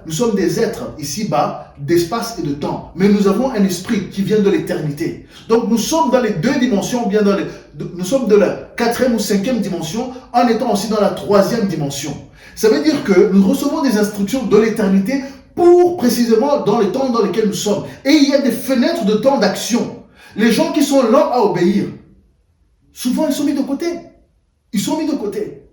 Nous sommes des êtres ici-bas, d'espace et de temps. Mais nous avons un esprit qui vient de l'éternité. Donc nous sommes dans les deux dimensions, bien nous sommes de la 4e ou 5e dimension, en étant aussi dans la 3e dimension. Ça veut dire que nous recevons des instructions de l'éternité pour précisément dans les temps dans lesquels nous sommes. Et il y a des fenêtres de temps d'action. Les gens qui sont lents à obéir, souvent ils sont mis de côté. Ils sont mis de côté.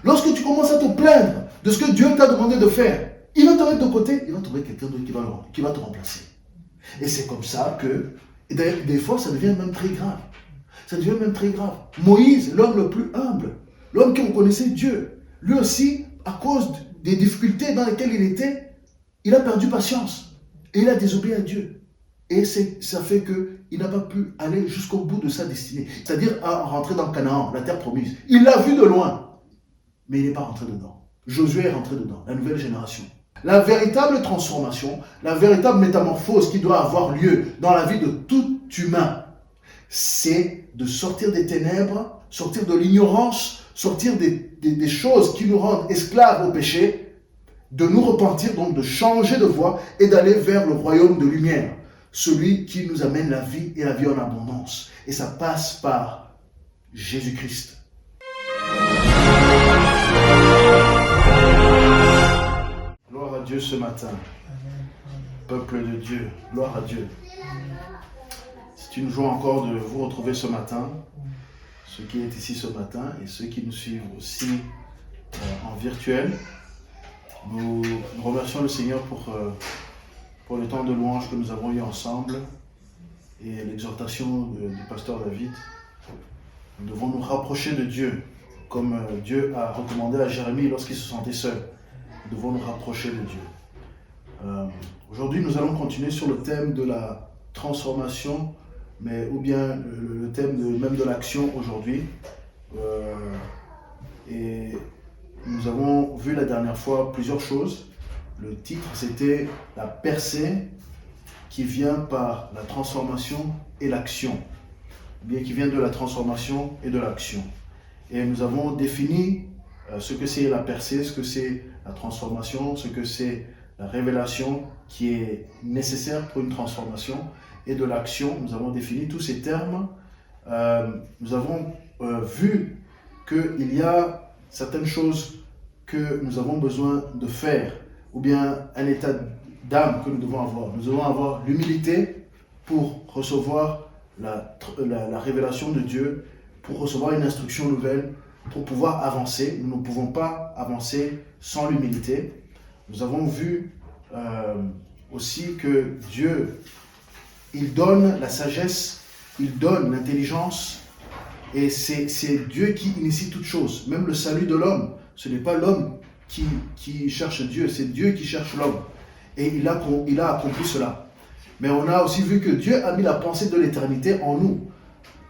Lorsque tu commences à te plaindre de ce que Dieu t'a demandé de faire, il va te mettre de côté, il va trouver quelqu'un d'autre qui va te remplacer. Et c'est comme ça que, et d'ailleurs, des fois, ça devient même très grave. Ça devient même très grave. Moïse, l'homme le plus humble, l'homme qui reconnaissait Dieu, lui aussi, à cause des difficultés dans lesquelles il était, il a perdu patience. Et il a désobéi à Dieu. Et ça fait qu'il n'a pas pu aller jusqu'au bout de sa destinée. C'est-à-dire à rentrer dans Canaan, la terre promise. Il l'a vu de loin, mais il n'est pas rentré dedans. Josué est rentré dedans, la nouvelle génération. La véritable transformation, la véritable métamorphose qui doit avoir lieu dans la vie de tout humain, c'est de sortir des ténèbres, sortir de l'ignorance, sortir des choses qui nous rendent esclaves au péché, de nous repentir, donc de changer de voie et d'aller vers le royaume de lumière, celui qui nous amène la vie et la vie en abondance. Et ça passe par Jésus-Christ. Gloire à Dieu ce matin. Peuple de Dieu, gloire à Dieu. C'est une joie encore de vous retrouver ce matin, ceux qui sont ici ce matin et ceux qui nous suivent aussi en virtuel. Nous remercions le Seigneur pour le temps de louange que nous avons eu ensemble et l'exhortation du pasteur David. Nous devons nous rapprocher de Dieu, comme Dieu a recommandé à Jérémie lorsqu'il se sentait seul. Nous devons nous rapprocher de Dieu. Aujourd'hui, nous allons continuer sur le thème de la transformation, ou bien le thème même de l'action aujourd'hui. Et nous avons vu la dernière fois plusieurs choses. Le titre, c'était la percée qui vient par la transformation et l'action. Bien qui vient de la transformation et de l'action. Et nous avons défini ce que c'est la percée, ce que c'est la transformation, ce que c'est la révélation qui est nécessaire pour une transformation et de l'action. Nous avons défini tous ces termes. Nous avons vu qu'il y a certaines choses que nous avons besoin de faire, ou bien un état d'âme que nous devons avoir. Nous devons avoir l'humilité pour recevoir la révélation de Dieu, pour recevoir une instruction nouvelle, pour pouvoir avancer. Nous ne pouvons pas avancer sans l'humilité. Nous avons vu aussi que Dieu, il donne la sagesse, il donne l'intelligence, et c'est Dieu qui initie toutes choses. Même le salut de l'homme, ce n'est pas l'homme qui cherche Dieu, c'est Dieu qui cherche l'homme. Et il a accompli cela. Mais on a aussi vu que Dieu a mis la pensée de l'éternité en nous.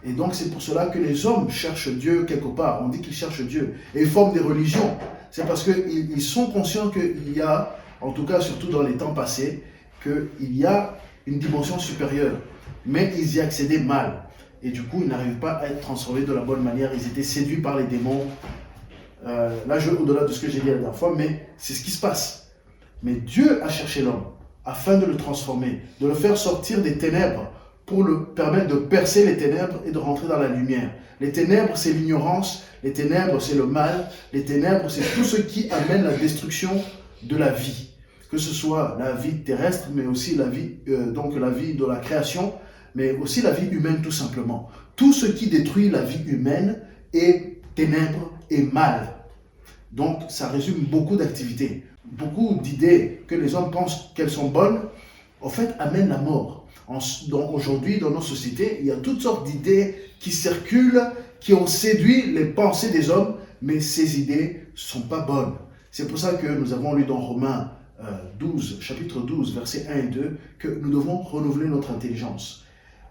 Et donc c'est pour cela que les hommes cherchent Dieu quelque part. On dit qu'ils cherchent Dieu. Et ils forment des religions. C'est parce qu'ils sont conscients qu'il y a, en tout cas surtout dans les temps passés, qu'il y a une dimension supérieure. Mais ils y accédaient mal. Et du coup, ils n'arrivent pas à être transformés de la bonne manière. Ils étaient séduits par les démons. Là, je vais au-delà de ce que j'ai dit la dernière fois, mais c'est ce qui se passe. Mais Dieu a cherché l'homme afin de le transformer, de le faire sortir des ténèbres pour le permettre de percer les ténèbres et de rentrer dans la lumière. Les ténèbres, c'est l'ignorance. Les ténèbres, c'est le mal. Les ténèbres, c'est tout ce qui amène la destruction de la vie. Que ce soit la vie terrestre, mais aussi la vie de la création, mais aussi la vie humaine tout simplement. Tout ce qui détruit la vie humaine est ténèbres et mal. Donc ça résume beaucoup d'activités. Beaucoup d'idées que les hommes pensent qu'elles sont bonnes, en fait, amènent la mort. Aujourd'hui, dans nos sociétés, il y a toutes sortes d'idées qui circulent, qui ont séduit les pensées des hommes, mais ces idées ne sont pas bonnes. C'est pour ça que nous avons lu dans Romains 12, chapitre 12, versets 1 et 2, que nous devons renouveler notre intelligence.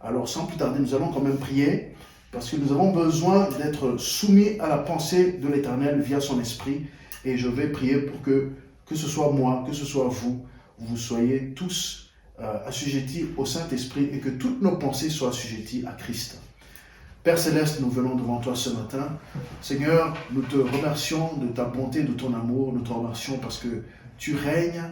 Alors, sans plus tarder, nous allons quand même prier, parce que nous avons besoin d'être soumis à la pensée de l'Éternel via son esprit. Et je vais prier pour que ce soit moi, que ce soit vous, vous soyez tous assujettis au Saint-Esprit et que toutes nos pensées soient assujetties à Christ. Père Céleste, nous venons devant toi ce matin. Seigneur, nous te remercions de ta bonté, de ton amour. Nous te remercions parce que tu règnes.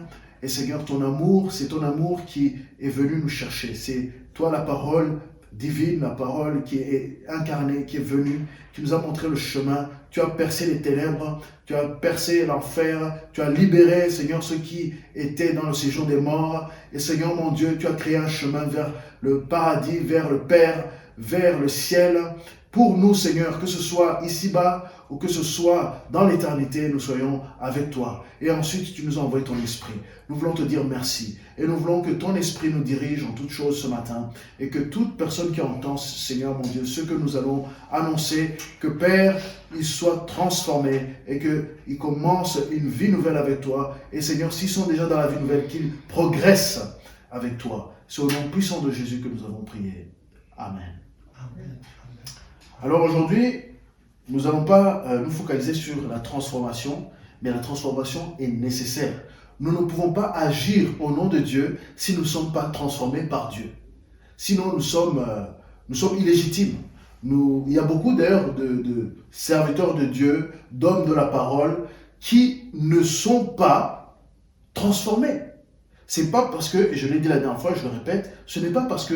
Et Seigneur, ton amour, c'est ton amour qui est venu nous chercher. C'est toi la parole divine, la parole qui est incarnée, qui est venue, qui nous a montré le chemin. Tu as percé les ténèbres, tu as percé l'enfer, tu as libéré, Seigneur, ceux qui étaient dans le séjour des morts. Et Seigneur, mon Dieu, tu as créé un chemin vers le paradis, vers le Père, vers le ciel. Pour nous, Seigneur, que ce soit ici-bas ou que ce soit dans l'éternité, nous soyons avec toi. Et ensuite, tu nous as envoyé ton esprit. Nous voulons te dire merci. Et nous voulons que ton esprit nous dirige en toutes choses ce matin. Et que toute personne qui entend, Seigneur mon Dieu, ce que nous allons annoncer, que Père, il soit transformé et qu'il commence une vie nouvelle avec toi. Et Seigneur, s'ils sont déjà dans la vie nouvelle, qu'ils progressent avec toi. C'est au nom puissant de Jésus que nous avons prié. Amen. Amen. Alors aujourd'hui, nous n'allons pas nous focaliser sur la transformation, mais la transformation est nécessaire. Nous ne pouvons pas agir au nom de Dieu si nous ne sommes pas transformés par Dieu. Sinon, nous sommes illégitimes. Il y a beaucoup d'ailleurs de serviteurs de Dieu, d'hommes de la parole, qui ne sont pas transformés. C'est pas parce que, et je l'ai dit la dernière fois, je le répète, ce n'est pas parce que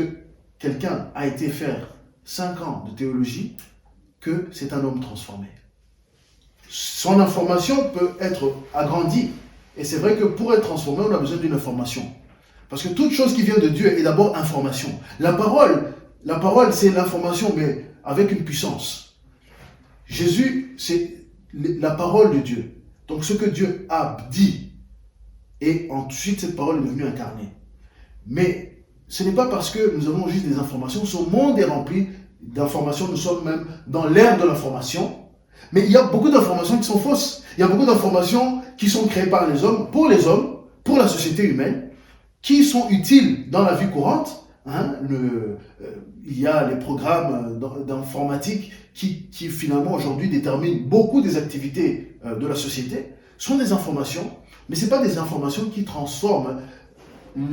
quelqu'un a été faire 5 ans de théologie que c'est un homme transformé. Son information peut être agrandie. Et c'est vrai que pour être transformé, on a besoin d'une information. Parce que toute chose qui vient de Dieu est d'abord information. La parole c'est l'information, mais avec une puissance. Jésus, c'est la parole de Dieu. Donc ce que Dieu a dit, et ensuite cette parole est devenue incarnée. Mais ce n'est pas parce que nous avons juste des informations, ce monde est rempli d'informations, nous sommes même dans l'ère de l'information. Mais il y a beaucoup d'informations qui sont fausses. Il y a beaucoup d'informations qui sont créées par les hommes, pour la société humaine, qui sont utiles dans la vie courante. Il y a les programmes d'informatique qui finalement aujourd'hui déterminent beaucoup des activités de la société. Ce sont des informations, mais ce n'est pas des informations qui transforment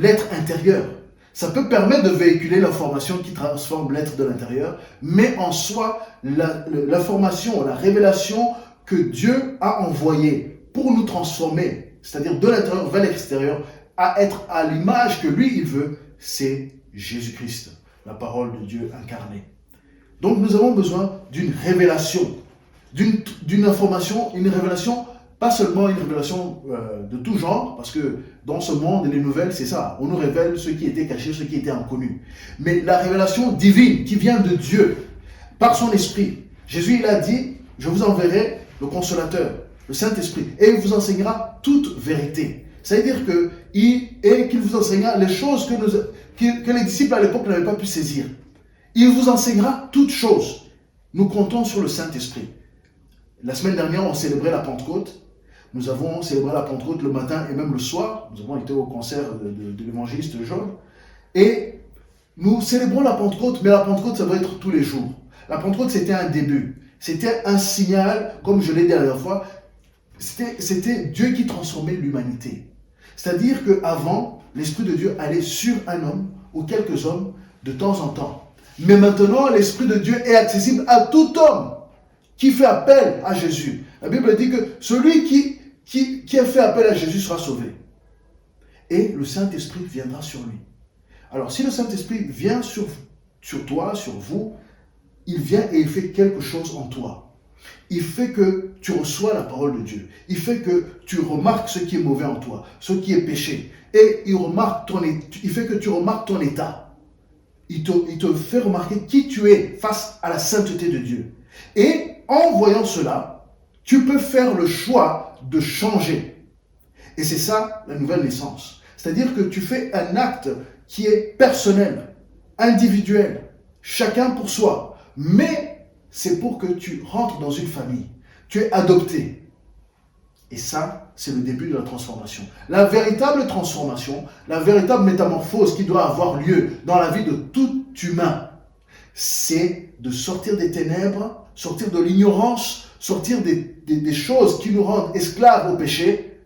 l'être intérieur. Ça peut permettre de véhiculer l'information qui transforme l'être de l'intérieur, mais en soi, l'information, la révélation que Dieu a envoyée pour nous transformer, c'est-à-dire de l'intérieur vers l'extérieur, à être à l'image que lui, il veut, c'est Jésus-Christ, la parole de Dieu incarnée. Donc nous avons besoin d'une révélation, d'une information, une révélation, pas seulement une révélation de tout genre, parce que dans ce monde, les nouvelles, c'est ça. On nous révèle ce qui était caché, ce qui était inconnu. Mais la révélation divine qui vient de Dieu, par son esprit. Jésus, il a dit, je vous enverrai le consolateur, le Saint-Esprit, et il vous enseignera toute vérité. Ça veut dire qu'il vous enseignera les choses que les disciples à l'époque n'avaient pas pu saisir. Il vous enseignera toutes choses. Nous comptons sur le Saint-Esprit. La semaine dernière, on célébrait la Pentecôte. Nous avons célébré la Pentecôte le matin et même le soir. Nous avons été au concert de l'évangéliste John. Et nous célébrons la Pentecôte, mais la Pentecôte, ça doit être tous les jours. La Pentecôte, c'était un début. C'était un signal, comme je l'ai dit la dernière fois, c'était Dieu qui transformait l'humanité. C'est-à-dire qu'avant, l'Esprit de Dieu allait sur un homme ou quelques hommes de temps en temps. Mais maintenant, l'Esprit de Dieu est accessible à tout homme qui fait appel à Jésus. La Bible dit que celui qui a fait appel à Jésus sera sauvé. Et le Saint-Esprit viendra sur lui. Alors, si le Saint-Esprit vient sur toi, sur vous, il vient et il fait quelque chose en toi. Il fait que tu reçois la parole de Dieu. Il fait que tu remarques ce qui est mauvais en toi, ce qui est péché. Et il fait que tu remarques ton état. Il te fait remarquer qui tu es face à la sainteté de Dieu. Et en voyant cela, tu peux faire le choix de changer. Et c'est ça la nouvelle naissance. C'est-à-dire que tu fais un acte qui est personnel, individuel, chacun pour soi. Mais c'est pour que tu rentres dans une famille. Tu es adopté. Et ça, c'est le début de la transformation. La véritable transformation, la véritable métamorphose qui doit avoir lieu dans la vie de tout humain, c'est de sortir des ténèbres, sortir de l'ignorance, sortir des choses qui nous rendent esclaves au péché,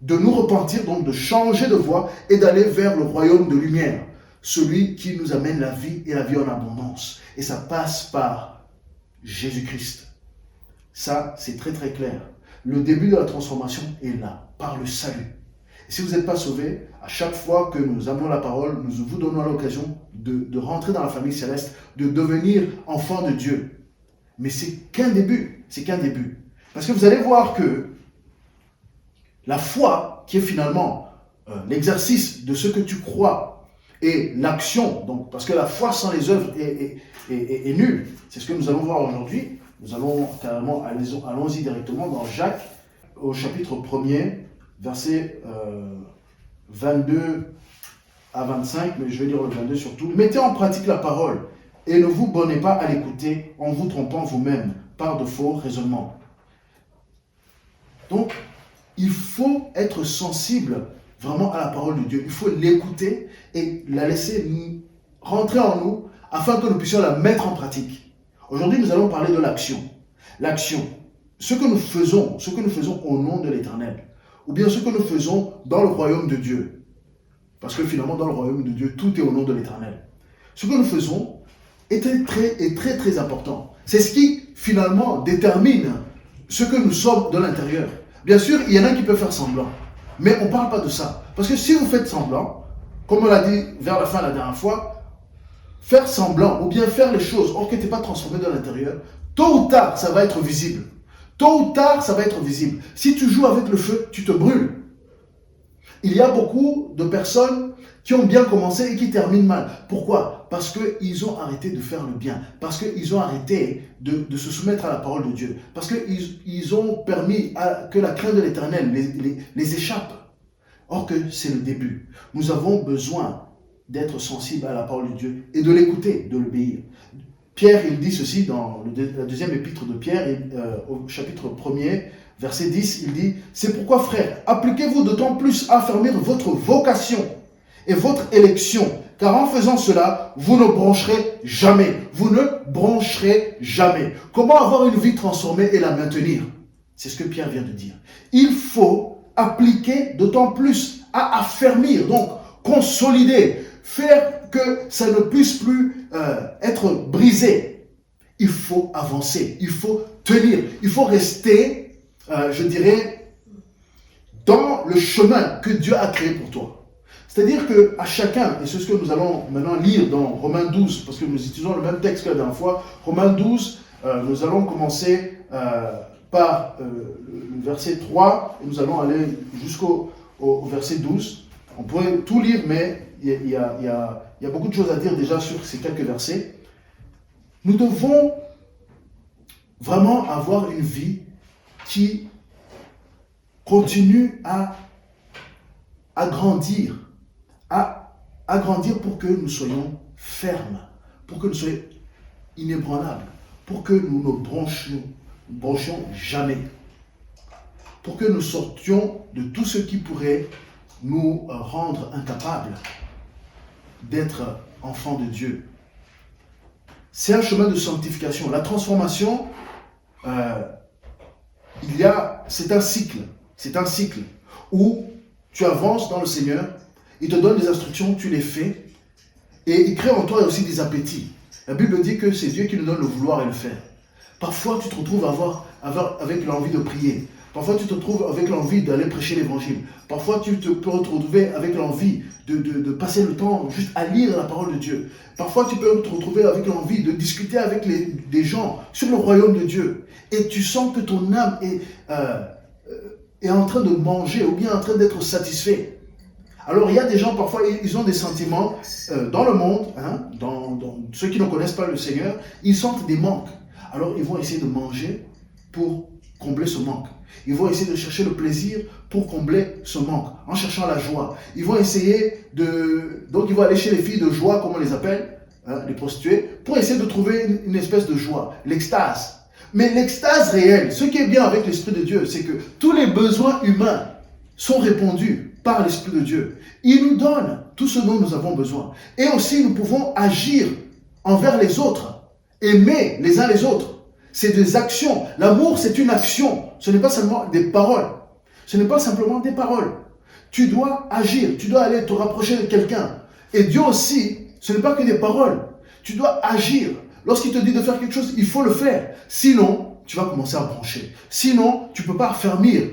de nous repentir, donc de changer de voie et d'aller vers le royaume de lumière, celui qui nous amène la vie et la vie en abondance. Et ça passe par Jésus-Christ. Ça, c'est très très clair. Le début de la transformation est là, par le salut. Et si vous n'êtes pas sauvé, à chaque fois que nous amenons la parole, nous vous donnons l'occasion de rentrer dans la famille céleste, de devenir enfant de Dieu. Mais c'est qu'un début, c'est qu'un début. Parce que vous allez voir que la foi, qui est finalement l'exercice de ce que tu crois, et l'action, donc parce que la foi sans les œuvres est nulle. C'est ce que nous allons voir aujourd'hui. Nous allons carrément, allons-y directement dans Jacques, au chapitre 1er, versets 22 à 25, mais je vais lire le 22 surtout. Mettez en pratique la parole et ne vous bornez pas à l'écouter en vous trompant vous-même par de faux raisonnements. Donc, il faut être sensible vraiment à la parole de Dieu. Il faut l'écouter et la laisser rentrer en nous afin que nous puissions la mettre en pratique. Aujourd'hui, nous allons parler de l'action. L'action, ce que nous faisons au nom de l'Éternel, ou bien ce que nous faisons dans le royaume de Dieu. Parce que finalement, dans le royaume de Dieu, tout est au nom de l'Éternel. Ce que nous faisons est très, très important. C'est ce qui, finalement, détermine ce que nous sommes de l'intérieur. Bien sûr, il y en a qui peuvent faire semblant. Mais on ne parle pas de ça. Parce que si vous faites semblant, comme on l'a dit vers la fin la dernière fois, faire semblant ou bien faire les choses or que tu n'es pas transformé de l'intérieur, tôt ou tard, ça va être visible. Tôt ou tard, ça va être visible. Si tu joues avec le feu, tu te brûles. Il y a beaucoup de personnes qui ont bien commencé et qui terminent mal. Pourquoi? Parce qu'ils ont arrêté de faire le bien. Parce qu'ils ont arrêté de se soumettre à la parole de Dieu. Parce qu'ils ont permis que la crainte de l'Éternel les échappe. Or que c'est le début. Nous avons besoin d'être sensibles à la parole de Dieu et de l'écouter, de l'obéir. Pierre, il dit ceci dans la deuxième épître de Pierre, au chapitre 1er, verset 10, il dit « C'est pourquoi, frères, appliquez-vous d'autant plus à affermir votre vocation et votre élection, car en faisant cela, vous ne broncherez jamais. Vous ne broncherez jamais. » Comment avoir une vie transformée et la maintenir? C'est ce que Pierre vient de dire. Il faut appliquer d'autant plus à affermir, donc consolider, faire que ça ne puisse plus être brisé. Il faut avancer, il faut tenir, il faut rester, je dirais, dans le chemin que Dieu a créé pour toi. C'est-à-dire qu'à chacun, et c'est ce que nous allons maintenant lire dans Romains 12, parce que nous utilisons le même texte que la dernière fois, Romains 12, nous allons commencer par le verset 3, et nous allons aller jusqu'au verset 12. On pourrait tout lire, mais il y a beaucoup de choses à dire déjà sur ces quelques versets. Nous devons vraiment avoir une vie qui continue à grandir, à grandir pour que nous soyons fermes, pour que nous soyons inébranlables, pour que nous ne bronchions jamais, pour que nous sortions de tout ce qui pourrait nous rendre incapables d'être enfants de Dieu. C'est un chemin de sanctification. La transformation, c'est un cycle. C'est un cycle où tu avances dans le Seigneur, il te donne des instructions, tu les fais, et il crée en toi aussi des appétits. La Bible dit que c'est Dieu qui nous donne le vouloir et le faire. Parfois, tu te retrouves avec l'envie de prier. Parfois, tu te trouves avec l'envie d'aller prêcher l'évangile. Parfois, tu peux te retrouver avec l'envie de passer le temps juste à lire la parole de Dieu. Parfois, tu peux te retrouver avec l'envie de discuter avec des gens sur le royaume de Dieu. Et tu sens que ton âme est en train de manger ou bien en train d'être satisfait. Alors, il y a des gens, parfois, ils ont des sentiments dans le monde, dans ceux qui ne connaissent pas le Seigneur, ils sentent des manques. Alors, ils vont essayer de manger pour combler ce manque. Ils vont essayer de chercher le plaisir pour combler ce manque, en cherchant la joie. Ils vont essayer donc ils vont aller chez les filles de joie, comme on les appelle, les prostituées, pour essayer de trouver une espèce de joie, l'extase. Mais l'extase réelle, ce qui est bien avec l'Esprit de Dieu, c'est que tous les besoins humains sont répondus par l'Esprit de Dieu. Il nous donne tout ce dont nous avons besoin. Et aussi, nous pouvons agir envers les autres, aimer les uns les autres. C'est des actions. L'amour, c'est une action. Ce n'est pas seulement des paroles. Ce n'est pas simplement des paroles. Tu dois agir. Tu dois aller te rapprocher de quelqu'un. Et Dieu aussi, ce n'est pas que des paroles. Tu dois agir. Lorsqu'il te dit de faire quelque chose, il faut le faire. Sinon, tu vas commencer à brancher. Sinon, tu ne peux pas affermir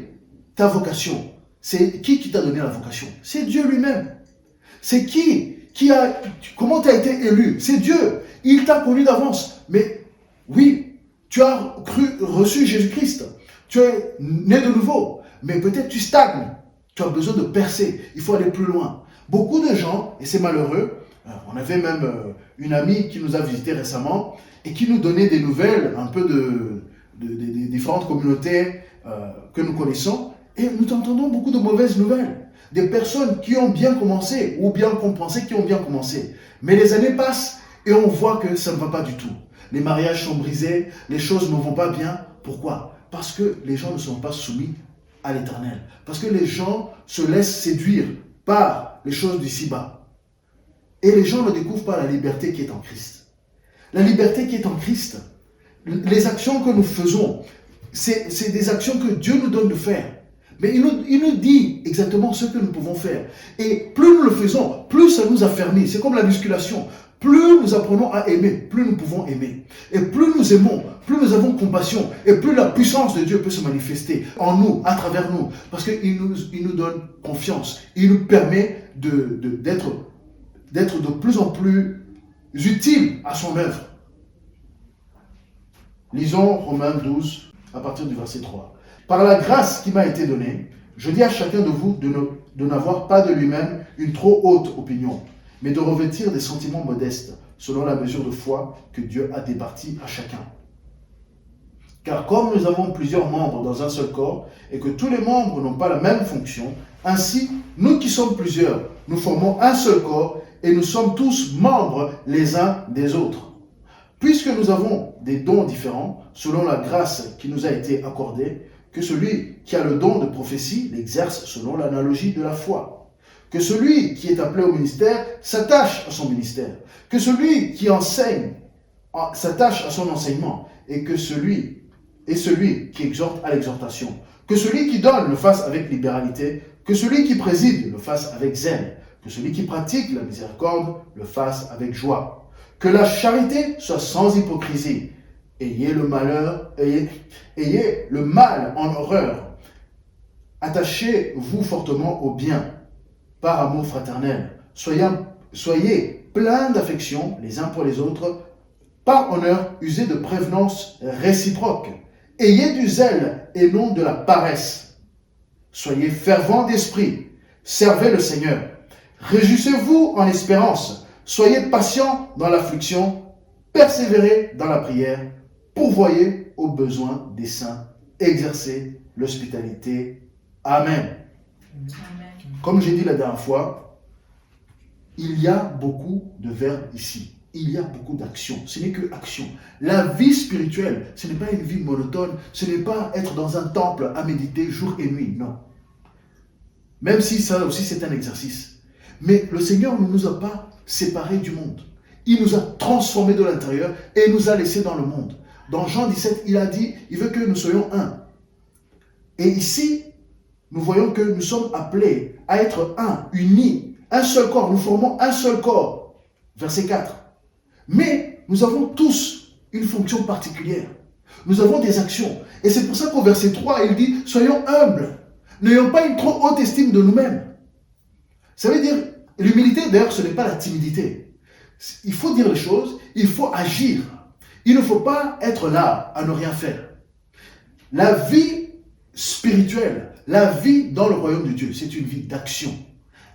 ta vocation. C'est qui t'a donné la vocation? C'est Dieu lui-même. C'est comment tu as été élu? C'est Dieu. Il t'a connu d'avance. Mais oui, tu as reçu Jésus-Christ. Tu es né de nouveau. Mais peut-être tu stagnes. Tu as besoin de percer. Il faut aller plus loin. Beaucoup de gens, et c'est malheureux, on avait même une amie qui nous a visité récemment et qui nous donnait des nouvelles un peu des différentes communautés que nous connaissons. Et nous entendons beaucoup de mauvaises nouvelles. Des personnes qui ont bien commencé, ou bien qu'on pensait qui ont bien commencé. Mais les années passent et on voit que ça ne va pas du tout. Les mariages sont brisés, les choses ne vont pas bien. Pourquoi? Parce que les gens ne sont pas soumis à l'Éternel. Parce que les gens se laissent séduire par les choses d'ici-bas. Et les gens ne découvrent pas la liberté qui est en Christ. La liberté qui est en Christ, les actions que nous faisons, c'est des actions que Dieu nous donne de faire. Mais il nous dit exactement ce que nous pouvons faire. Et plus nous le faisons, plus ça nous affermit. C'est comme la musculation. Plus nous apprenons à aimer, plus nous pouvons aimer. Et plus nous aimons, plus nous avons compassion. Et plus la puissance de Dieu peut se manifester en nous, à travers nous. Parce qu'il nous donne confiance. Il nous permet d'être de plus en plus utile à son œuvre. Lisons Romains 12, à partir du verset 3. Par la grâce qui m'a été donnée, je dis à chacun de vous de n'avoir pas de lui-même une trop haute opinion, mais de revêtir des sentiments modestes, selon la mesure de foi que Dieu a départie à chacun. Car comme nous avons plusieurs membres dans un seul corps, et que tous les membres n'ont pas la même fonction, ainsi, nous qui sommes plusieurs, nous formons un seul corps, et nous sommes tous membres les uns des autres. Puisque nous avons des dons différents, selon la grâce qui nous a été accordée, que celui qui a le don de prophétie l'exerce selon l'analogie de la foi. Que celui qui est appelé au ministère s'attache à son ministère. Que celui qui enseigne s'attache à son enseignement. Et celui qui exhorte à l'exhortation. Que celui qui donne le fasse avec libéralité. Que celui qui préside le fasse avec zèle. Que celui qui pratique la miséricorde le fasse avec joie. Que la charité soit sans hypocrisie. Ayez le mal en horreur. Attachez-vous fortement au bien, par amour fraternel. Soyez pleins d'affection les uns pour les autres. Par honneur, usez de prévenance réciproque. Ayez du zèle et non de la paresse. Soyez fervents d'esprit. Servez le Seigneur. Réjouissez-vous en espérance. Soyez patients dans l'affliction. Persévérez dans la prière. Pourvoyez aux besoins des saints. Exercez l'hospitalité. Amen. Amen. Comme j'ai dit la dernière fois, il y a beaucoup de verbes ici. Il y a beaucoup d'actions. Ce n'est que action. La vie spirituelle, ce n'est pas une vie monotone. Ce n'est pas être dans un temple à méditer jour et nuit. Non. Même si ça aussi c'est un exercice. Mais le Seigneur ne nous a pas séparés du monde. Il nous a transformés de l'intérieur et nous a laissés dans le monde. Dans Jean 17, il a dit, il veut que nous soyons un. Et ici, nous voyons que nous sommes appelés à être un, unis, un seul corps. Nous formons un seul corps. Verset 4. Mais nous avons tous une fonction particulière. Nous avons des actions. Et c'est pour ça qu'au verset 3, il dit, soyons humbles. N'ayons pas une trop haute estime de nous-mêmes. Ça veut dire, l'humilité, d'ailleurs, ce n'est pas la timidité. Il faut dire les choses, il faut agir. Il ne faut pas être là à ne rien faire. La vie spirituelle, la vie dans le royaume de Dieu, c'est une vie d'action.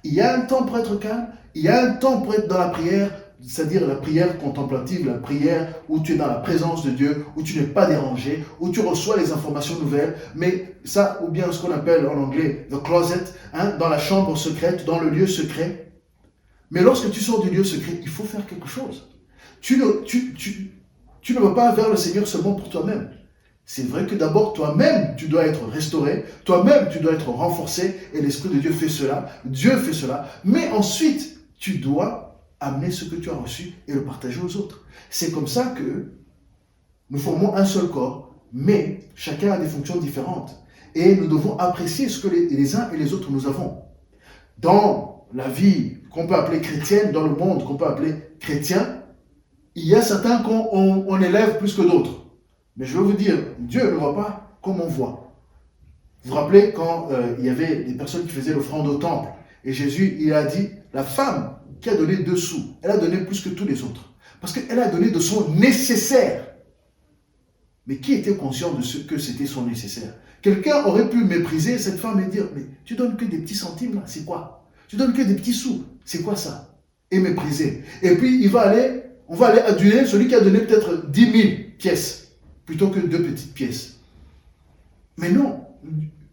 Il y a un temps pour être calme, il y a un temps pour être dans la prière, c'est-à-dire la prière contemplative, la prière où tu es dans la présence de Dieu, où tu n'es pas dérangé, où tu reçois les informations nouvelles, mais ça, ou bien ce qu'on appelle en anglais the closet, dans la chambre secrète, dans le lieu secret. Mais lorsque tu sors du lieu secret, il faut faire quelque chose. Tu ne vas pas vers le Seigneur seulement pour toi-même. C'est vrai que d'abord, toi-même, tu dois être restauré, toi-même, tu dois être renforcé, et l'Esprit de Dieu fait cela, Dieu fait cela, mais ensuite, tu dois amener ce que tu as reçu et le partager aux autres. C'est comme ça que nous formons un seul corps, mais chacun a des fonctions différentes, et nous devons apprécier ce que les uns et les autres nous avons. Dans la vie qu'on peut appeler chrétienne, dans le monde qu'on peut appeler chrétien, il y a certains qu'on élève plus que d'autres. Mais je veux vous dire, Dieu ne voit pas comme on voit. Vous vous rappelez quand il y avait des personnes qui faisaient l'offrande au temple, et Jésus, il a dit, la femme qui a donné 2 sous, elle a donné plus que tous les autres. Parce qu'elle a donné de son nécessaire. Mais qui était conscient de ce que c'était son nécessaire? Quelqu'un aurait pu mépriser cette femme et dire, mais tu donnes que des petits centimes là, c'est quoi? Tu donnes que des petits sous, c'est quoi ça? Et mépriser. Et puis on va aller aduler celui qui a donné peut-être 10 000 pièces, plutôt que 2 petites pièces. Mais non,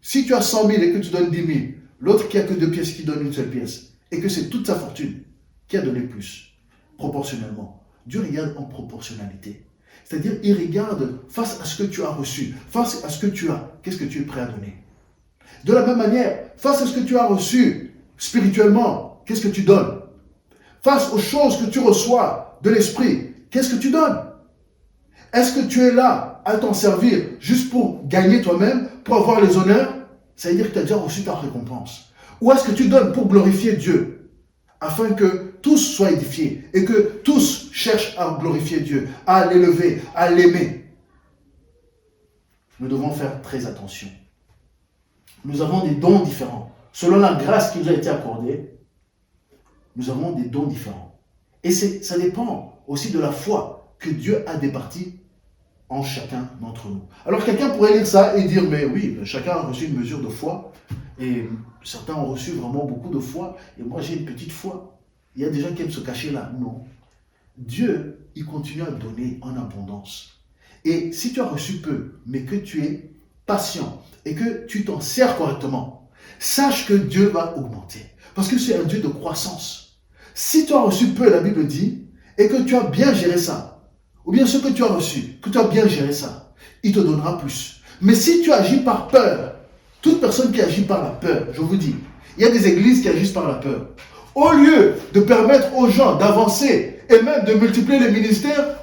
si tu as 100 000 et que tu donnes 10 000, l'autre qui a que 2 pièces qui donne une seule pièce, et que c'est toute sa fortune, qui a donné plus, proportionnellement. Dieu regarde en proportionnalité. C'est-à-dire, il regarde face à ce que tu as reçu, face à ce que tu as, qu'est-ce que tu es prêt à donner. De la même manière, face à ce que tu as reçu spirituellement, qu'est-ce que tu donnes. Face aux choses que tu reçois de l'esprit, qu'est-ce que tu donnes. Est-ce que tu es là à t'en servir juste pour gagner toi-même, pour avoir les honneurs? Ça veut dire que tu as déjà reçu ta récompense. Ou est-ce que tu donnes pour glorifier Dieu, afin que tous soient édifiés et que tous cherchent à glorifier Dieu, à l'élever, à l'aimer? Nous devons faire très attention. Nous avons des dons différents. Selon la grâce qui nous a été accordée, nous avons des dons différents. Et ça dépend aussi de la foi que Dieu a départie en chacun d'entre nous. Alors quelqu'un pourrait lire ça et dire, mais oui, chacun a reçu une mesure de foi, et certains ont reçu vraiment beaucoup de foi, et moi j'ai une petite foi. Il y a des gens qui aiment se cacher là. Non. Dieu, il continue à donner en abondance. Et si tu as reçu peu, mais que tu es patient, et que tu t'en sers correctement, sache que Dieu va augmenter. Parce que c'est un Dieu de croissance. Si tu as reçu peu, la Bible dit, et que tu as bien géré ça, ou bien ce que tu as reçu, que tu as bien géré ça, il te donnera plus. Mais si tu agis par peur, toute personne qui agit par la peur, je vous dis, il y a des églises qui agissent par la peur. Au lieu de permettre aux gens d'avancer et même de multiplier les ministères,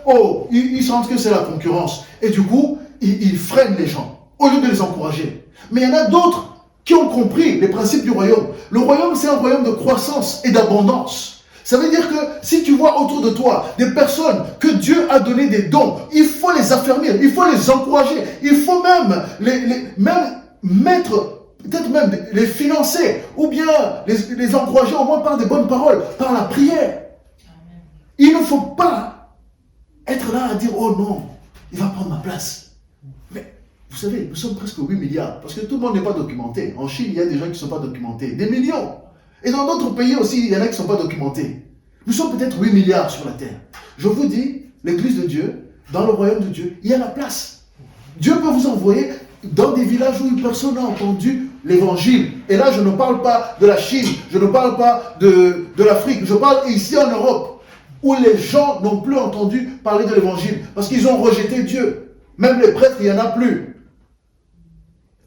ils sentent que c'est la concurrence. Et du coup, ils freinent les gens, au lieu de les encourager. Mais il y en a d'autres qui ont compris les principes du royaume. Le royaume, c'est un royaume de croissance et d'abondance. Ça veut dire que si tu vois autour de toi des personnes que Dieu a donné des dons, il faut les affermir, il faut les encourager, il faut même peut-être même les financer, ou bien les encourager au moins par des bonnes paroles, par la prière. Il ne faut pas être là à dire, oh non, il va prendre ma place. Mais vous savez, nous sommes presque 8 milliards, parce que tout le monde n'est pas documenté. En Chine, il y a des gens qui ne sont pas documentés, des millions. Et dans d'autres pays aussi, il y en a qui ne sont pas documentés. Nous sommes peut-être 8 milliards sur la terre. Je vous dis, l'église de Dieu, dans le royaume de Dieu, il y a la place. Dieu peut vous envoyer dans des villages où personne n'a entendu l'évangile. Et là, je ne parle pas de la Chine, je ne parle pas de l'Afrique, je parle ici en Europe, où les gens n'ont plus entendu parler de l'évangile, parce qu'ils ont rejeté Dieu. Même les prêtres, il n'y en a plus.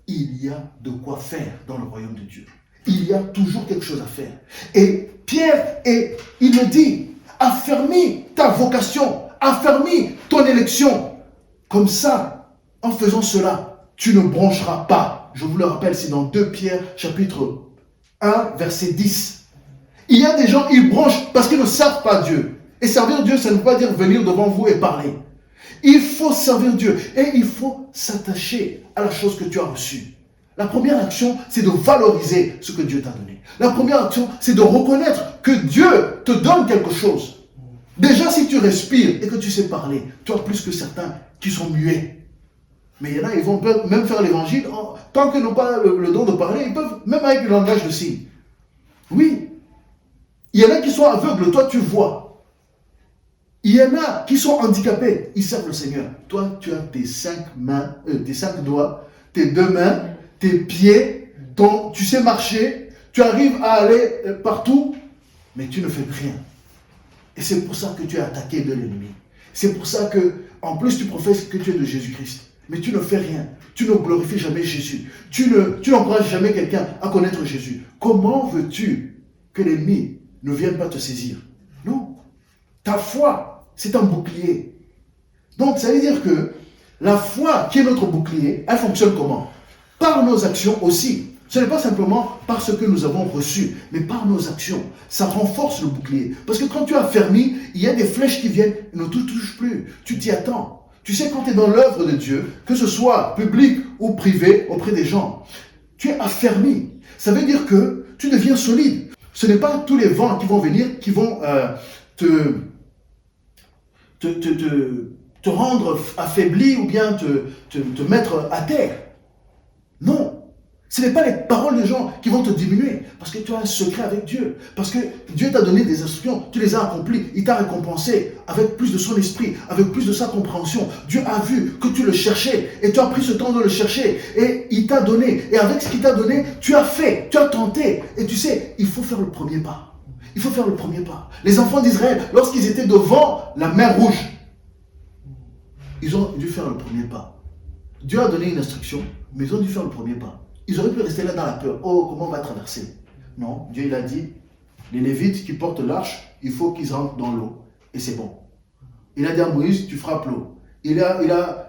Il y a de quoi faire dans le royaume de Dieu. Il y a toujours quelque chose à faire. Et Pierre, il me dit, affermis ta vocation, affermis ton élection. Comme ça, en faisant cela, tu ne broncheras pas. Je vous le rappelle, c'est dans 2 Pierre, chapitre 1, verset 10. Il y a des gens, ils bronchent parce qu'ils ne servent pas Dieu. Et servir Dieu, ça ne veut pas dire venir devant vous et parler. Il faut servir Dieu et il faut s'attacher à la chose que tu as reçue. La première action, c'est de valoriser ce que Dieu t'a donné. La première action, c'est de reconnaître que Dieu te donne quelque chose. Déjà, si tu respires et que tu sais parler, tu as plus que certains qui sont muets. Mais il y en a, ils vont même faire l'évangile. Tant qu'ils n'ont pas le don de parler, ils peuvent, même avec le langage de signes. Oui. Il y en a qui sont aveugles, toi tu vois. Il y en a qui sont handicapés, ils servent le Seigneur. Toi, tu as tes 5 mains, tes 5 doigts, tes 2 mains, tes pieds, tu sais marcher, tu arrives à aller partout, mais tu ne fais rien. Et c'est pour ça que tu es attaqué de l'ennemi. C'est pour ça que, en plus, tu professes que tu es de Jésus-Christ. Mais tu ne fais rien. Tu ne glorifies jamais Jésus. Tu n'encourages jamais quelqu'un à connaître Jésus. Comment veux-tu que l'ennemi ne vienne pas te saisir? Non. Ta foi, c'est un bouclier. Donc, ça veut dire que la foi qui est notre bouclier, elle fonctionne comment? Par nos actions aussi. Ce n'est pas simplement parce que nous avons reçu, mais par nos actions. Ça renforce le bouclier. Parce que quand tu as affermi, il y a des flèches qui viennent et ne te touchent plus. Tu t'y attends. Tu sais, quand tu es dans l'œuvre de Dieu, que ce soit public ou privé, auprès des gens, tu es affermi. Ça veut dire que tu deviens solide. Ce n'est pas tous les vents qui vont venir qui vont te rendre affaibli ou bien te mettre à terre. Non. Ce n'est pas les paroles des gens qui vont te diminuer, parce que tu as un secret avec Dieu, parce que Dieu t'a donné des instructions, tu les as accomplies, il t'a récompensé avec plus de son esprit, avec plus de sa compréhension. Dieu a vu que tu le cherchais, et tu as pris ce temps de le chercher, et il t'a donné, et avec ce qu'il t'a donné, tu as fait, tu as tenté, et tu sais, il faut faire le premier pas. Il faut faire le premier pas. Les enfants d'Israël, lorsqu'ils étaient devant la mer Rouge, ils ont dû faire le premier pas. Dieu a donné une instruction, mais ils ont dû faire le premier pas. Ils auraient pu rester là dans la peur. Oh, comment on va traverser? Non, Dieu il a dit, les Lévites qui portent l'arche, il faut qu'ils rentrent dans l'eau. Et c'est bon. Il a dit à Moïse, tu frappes l'eau. Il a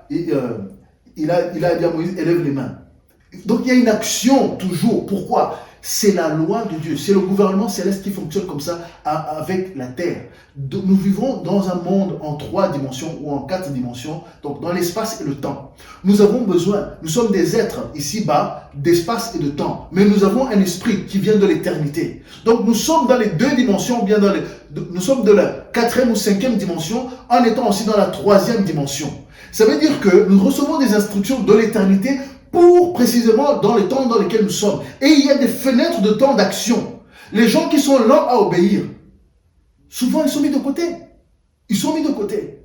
dit à Moïse, élève les mains. Donc il y a une action toujours. Pourquoi? C'est la loi de Dieu. C'est le gouvernement céleste qui fonctionne comme ça avec la terre. Nous vivons dans un monde en 3 dimensions ou en 4 dimensions, donc dans l'espace et le temps. Nous avons besoin, nous sommes des êtres ici-bas, d'espace et de temps, mais nous avons un esprit qui vient de l'éternité. Donc nous sommes dans les 2 dimensions, bien nous sommes de la 4e ou 5e dimension, en étant aussi dans la 3e dimension. Ça veut dire que nous recevons des instructions de l'éternité pour précisément dans les temps dans lesquels nous sommes. Et il y a des fenêtres de temps d'action. Les gens qui sont lents à obéir, souvent ils sont mis de côté. Ils sont mis de côté.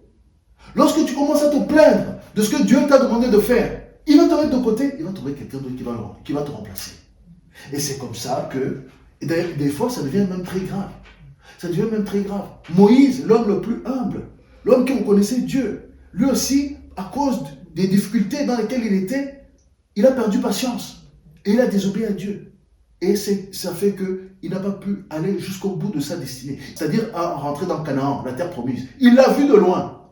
Lorsque tu commences à te plaindre de ce que Dieu t'a demandé de faire, il va te mettre de côté, il va trouver quelqu'un d'autre qui va te remplacer. Et c'est comme ça que, et d'ailleurs des fois ça devient même très grave. Ça devient même très grave. Moïse, l'homme le plus humble, l'homme qui reconnaissait Dieu, lui aussi, à cause des difficultés dans lesquelles il était, il a perdu patience et il a désobéi à Dieu. Et ça fait qu'il n'a pas pu aller jusqu'au bout de sa destinée. C'est-à-dire à rentrer dans Canaan, la terre promise. Il l'a vu de loin,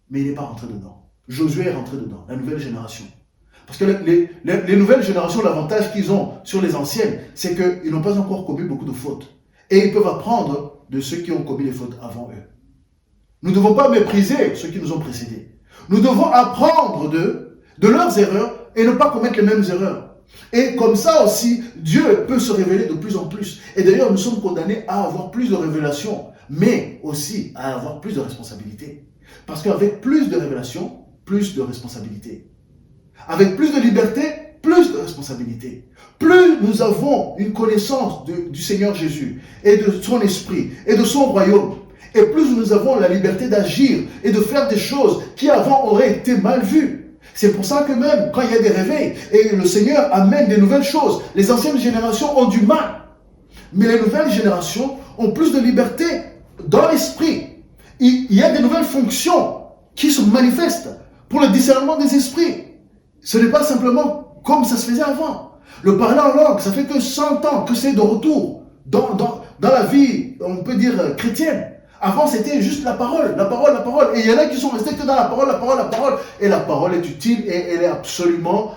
mais il n'est pas rentré dedans. Josué est rentré dedans, la nouvelle génération. Parce que les nouvelles générations, l'avantage qu'ils ont sur les anciennes, c'est qu'ils n'ont pas encore commis beaucoup de fautes. Et ils peuvent apprendre de ceux qui ont commis les fautes avant eux. Nous ne devons pas mépriser ceux qui nous ont précédés. Nous devons apprendre de leurs erreurs et ne pas commettre les mêmes erreurs. Et comme ça aussi, Dieu peut se révéler de plus en plus. Et d'ailleurs, nous sommes condamnés à avoir plus de révélations, mais aussi à avoir plus de responsabilités. Parce qu'avec plus de révélations, plus de responsabilités. Avec plus de liberté, plus de responsabilités. Plus nous avons une connaissance du Seigneur Jésus et de son esprit et de son royaume, et plus nous avons la liberté d'agir et de faire des choses qui avant auraient été mal vues. C'est pour ça que même quand il y a des réveils et le Seigneur amène des nouvelles choses, les anciennes générations ont du mal. Mais les nouvelles générations ont plus de liberté dans l'esprit. Il y a des nouvelles fonctions qui se manifestent pour le discernement des esprits. Ce n'est pas simplement comme ça se faisait avant. Le parler en langue, ça fait que 100 ans que c'est de retour dans la vie, on peut dire, chrétienne. Avant, c'était juste la parole, la parole, la parole. Et il y en a qui sont restés que dans la parole, la parole, la parole. Et la parole est utile et elle est absolument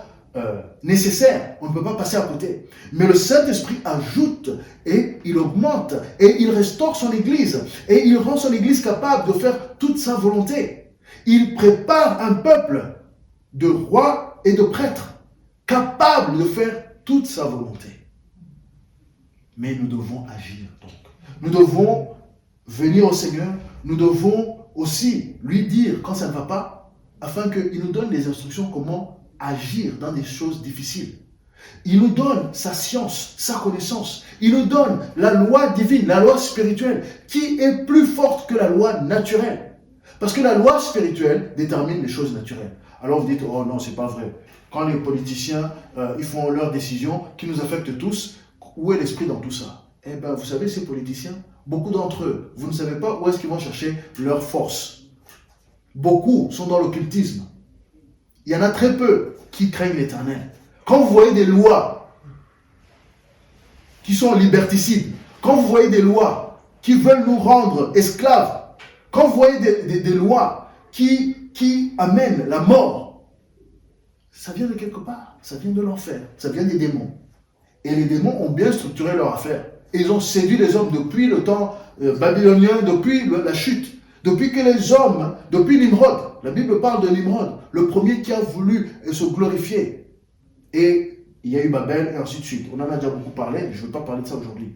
nécessaire. On ne peut pas passer à côté. Mais le Saint-Esprit ajoute et il augmente et il restaure son Église. Et il rend son Église capable de faire toute sa volonté. Il prépare un peuple de rois et de prêtres capables de faire toute sa volonté. Mais nous devons agir donc. Nous devons venir au Seigneur, nous devons aussi lui dire quand ça ne va pas, afin qu'il nous donne des instructions comment agir dans des choses difficiles. Il nous donne sa science, sa connaissance. Il nous donne la loi divine, la loi spirituelle, qui est plus forte que la loi naturelle. Parce que la loi spirituelle détermine les choses naturelles. Alors vous dites, oh non, c'est pas vrai. Quand les politiciens, ils font leurs décisions qui nous affectent tous, où est l'esprit dans tout ça? Eh bien, vous savez, ces politiciens, beaucoup d'entre eux, vous ne savez pas où est-ce qu'ils vont chercher leur force. Beaucoup sont dans l'occultisme. Il y en a très peu qui craignent l'Éternel. Quand vous voyez des lois qui sont liberticides, quand vous voyez des lois qui veulent nous rendre esclaves, quand vous voyez des lois qui amènent la mort, ça vient de quelque part, ça vient de l'enfer, ça vient des démons. Et les démons ont bien structuré leur affaire. Et ils ont séduit les hommes depuis le temps babylonien, depuis la chute. Depuis que les hommes, depuis Nimrod, la Bible parle de Nimrod, le premier qui a voulu se glorifier. Et il y a eu Babel et ainsi de suite. On en a déjà beaucoup parlé, je ne vais pas parler de ça aujourd'hui.